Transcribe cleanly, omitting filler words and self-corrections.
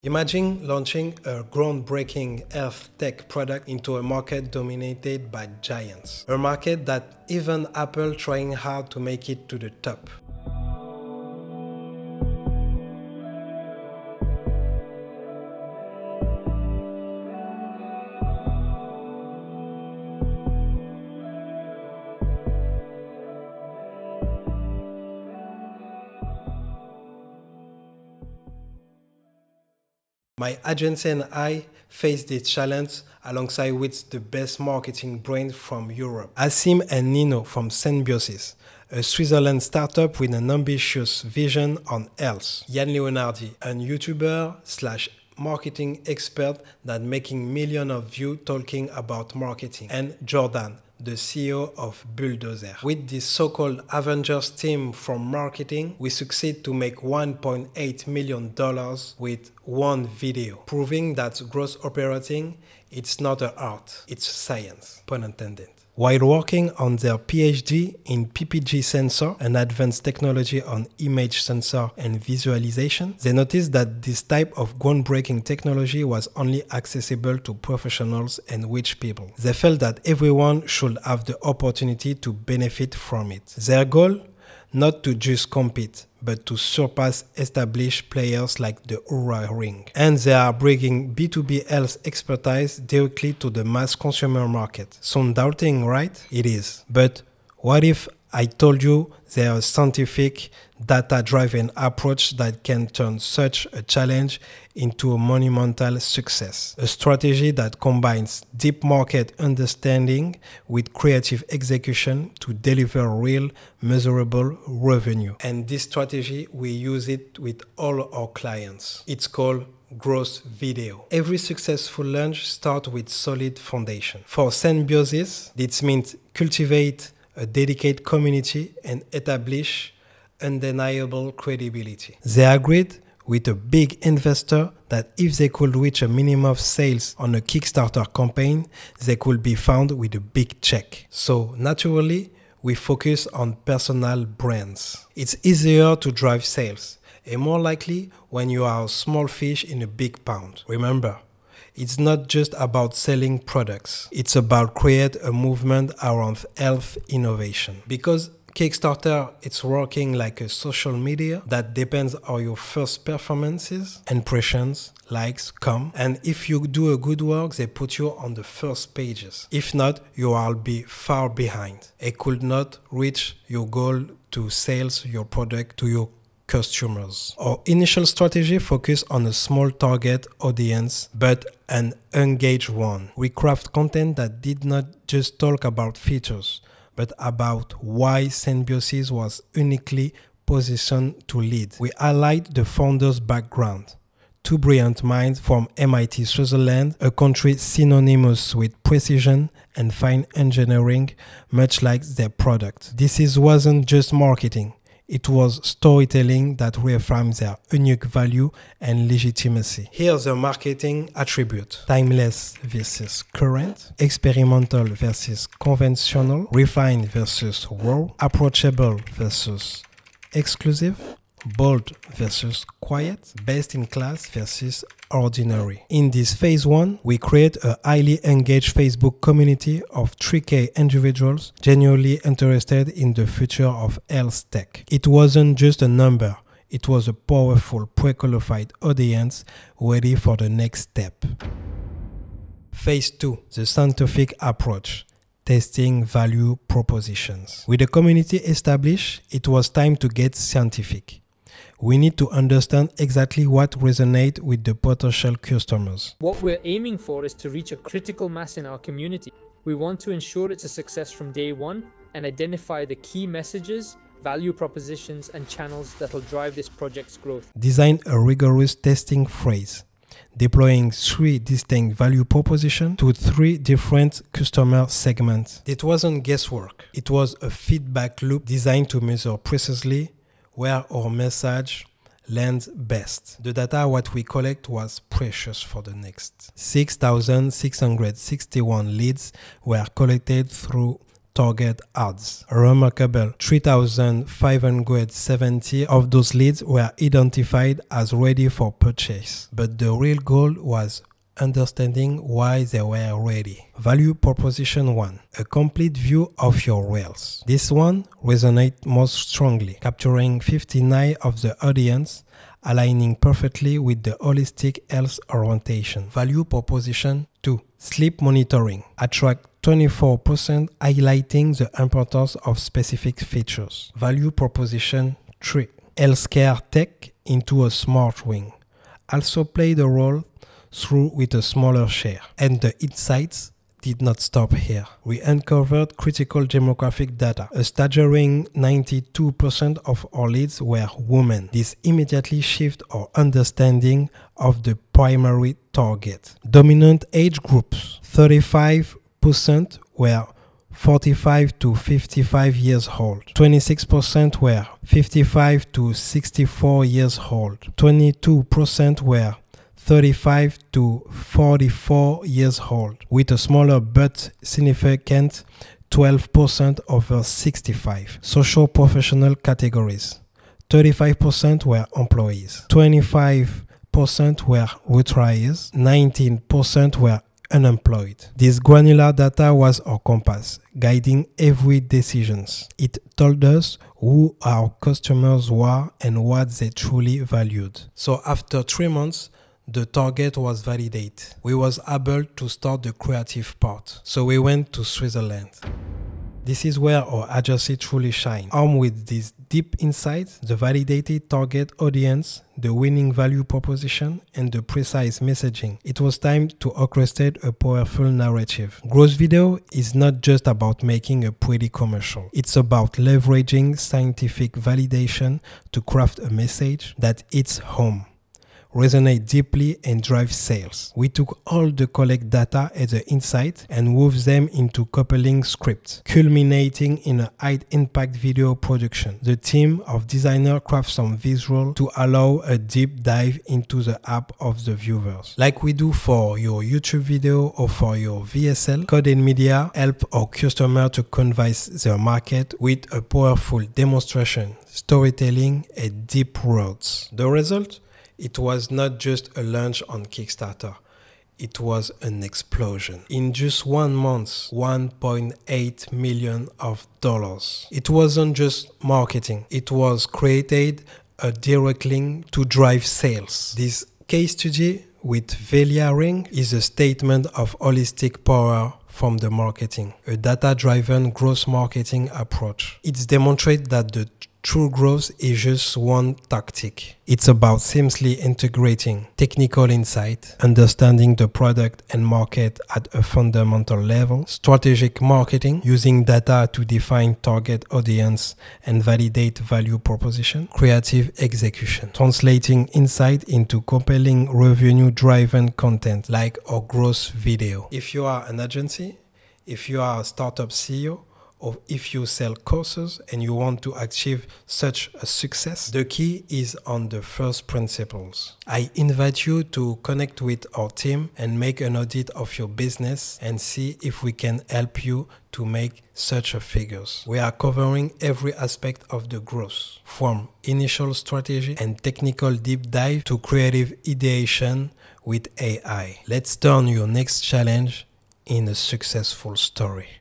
Imagine launching a groundbreaking health tech product into a market dominated by giants. A market that even Apple trying hard to make it to the top. My agency and I faced this challenge alongside with the best marketing brains from Europe, Asim and Nino from Symbiosis, a Switzerland startup with an ambitious vision on health. Yann Leonardi, a YouTuber/marketing expert that making millions of views talking about marketing. And Jordan, the CEO of Bulldozer. With this so-called Avengers team from marketing, we succeed to make $1.8 million with one video, proving that gross operating, it's not an art, it's science, pun intended. While working on their PhD in PPG sensor, an advanced technology on image sensor and visualization, they noticed that this type of groundbreaking technology was only accessible to professionals and rich people. They felt that everyone should have the opportunity to benefit from it. Their goal? Not to just compete, but to surpass established players like the Oura Ring. And they are bringing B2B health expertise directly to the mass consumer market. Sound doubting, right? It is. But what if I told you there is a scientific, data-driven approach that can turn such a challenge into a monumental success? A strategy that combines deep market understanding with creative execution to deliver real, measurable revenue. And this strategy, we use it with all our clients. It's called growth video. Every successful launch starts with solid foundation. For Symbiosis, this means cultivate a dedicated community and establish undeniable credibility. They agreed with a big investor that if they could reach a minimum of sales on a Kickstarter campaign, they could be found with a big check. So naturally, we focus on personal brands. It's easier to drive sales and more likely when you are a small fish in a big pond. Remember, it's not just about selling products. It's about create a movement around health innovation. Because Kickstarter, it's working like a social media that depends on your first performances, impressions, likes, come. And if you do a good work, they put you on the first pages. If not, you will be far behind. It could not reach your goal to sales your product to your customers. Our initial strategy focused on a small target audience, but an engaged one. We craft content that did not just talk about features, but about why Symbiosis was uniquely positioned to lead. We highlight the founder's background. Two brilliant minds from MIT Switzerland, a country synonymous with precision and fine engineering, much like their product. Wasn't just marketing. It was storytelling that reaffirmed their unique value and legitimacy. Here's the marketing attribute. Timeless versus current, experimental versus conventional, refined versus raw, approachable versus exclusive, bold versus quiet, best in class versus ordinary. In this phase 1, we create a highly engaged Facebook community of 3K individuals genuinely interested in the future of health tech. It wasn't just a number, it was a powerful pre-qualified audience ready for the next step. Phase 2, the scientific approach. Testing value propositions. With the community established, it was time to get scientific. We need to understand exactly what resonates with the potential customers. What we're aiming for is to reach a critical mass in our community. We want to ensure it's a success from day one and identify the key messages, value propositions, and channels that will drive this project's growth. Design a rigorous testing phase, deploying 3 distinct value propositions to 3 different customer segments. It wasn't guesswork. It was a feedback loop designed to measure precisely where our message lands best. The data what we collect was precious for the next. 6,661 leads were collected through target ads. A remarkable 3,570 of those leads were identified as ready for purchase. But the real goal was understanding why they were ready. Value proposition 1. A complete view of your rails. This one resonates most strongly, capturing 59% of the audience, aligning perfectly with the holistic health orientation. Value proposition 2. Sleep monitoring. Attract 24%, highlighting the importance of specific features. Value proposition 3. Healthcare tech into a smart ring. Also played a role through with a smaller share. And the insights did not stop here. We uncovered critical demographic data. A staggering 92% of our leads were women. This immediately shifted our understanding of the primary target. Dominant age groups. 35% were 45 to 55 years old. 26% were 55 to 64 years old. 22% were 35 to 44 years old, with a smaller but significant 12% over 65. Social professional categories. 35% were employees. 25% were retirees. 19% were unemployed. This granular data was our compass, guiding every decision. It told us who our customers were and what they truly valued. So after 3 months, the target was validated. We was able to start the creative part. So we went to Switzerland. This is where our agency truly shines. Armed with these deep insights, the validated target audience, the winning value proposition, and the precise messaging, it was time to orchestrate a powerful narrative. Growth video is not just about making a pretty commercial. It's about leveraging scientific validation to craft a message that hits home, resonate deeply, and drive sales. We took all the collect data as an insight and wove them into compelling scripts, culminating in a high-impact video production. The team of designers crafted some visual to allow a deep dive into the app of the viewers. Like we do for your YouTube video or for your VSL, Code and Media help our customer to convince their market with a powerful demonstration, storytelling, and deep words. The result? It was not just a launch on Kickstarter. It was an explosion. In just 1 month, $1.8 million. It wasn't just marketing. It was created a direct link to drive sales. This case study with Velia Ring is a statement of holistic power from the marketing, a data-driven growth marketing approach. It demonstrates that the true growth is just one tactic. It's about seamlessly integrating technical insight, understanding the product and market at a fundamental level, strategic marketing, using data to define target audience and validate value proposition, creative execution, translating insight into compelling revenue-driven content like our growth video. If you are an agency, if you are a startup CEO, or if you sell courses and you want to achieve such a success, the key is on the first principles. I invite you to connect with our team and make an audit of your business and see if we can help you to make such a figures. We are covering every aspect of the growth, from initial strategy and technical deep dive to creative ideation with AI. Let's turn your next challenge in a successful story.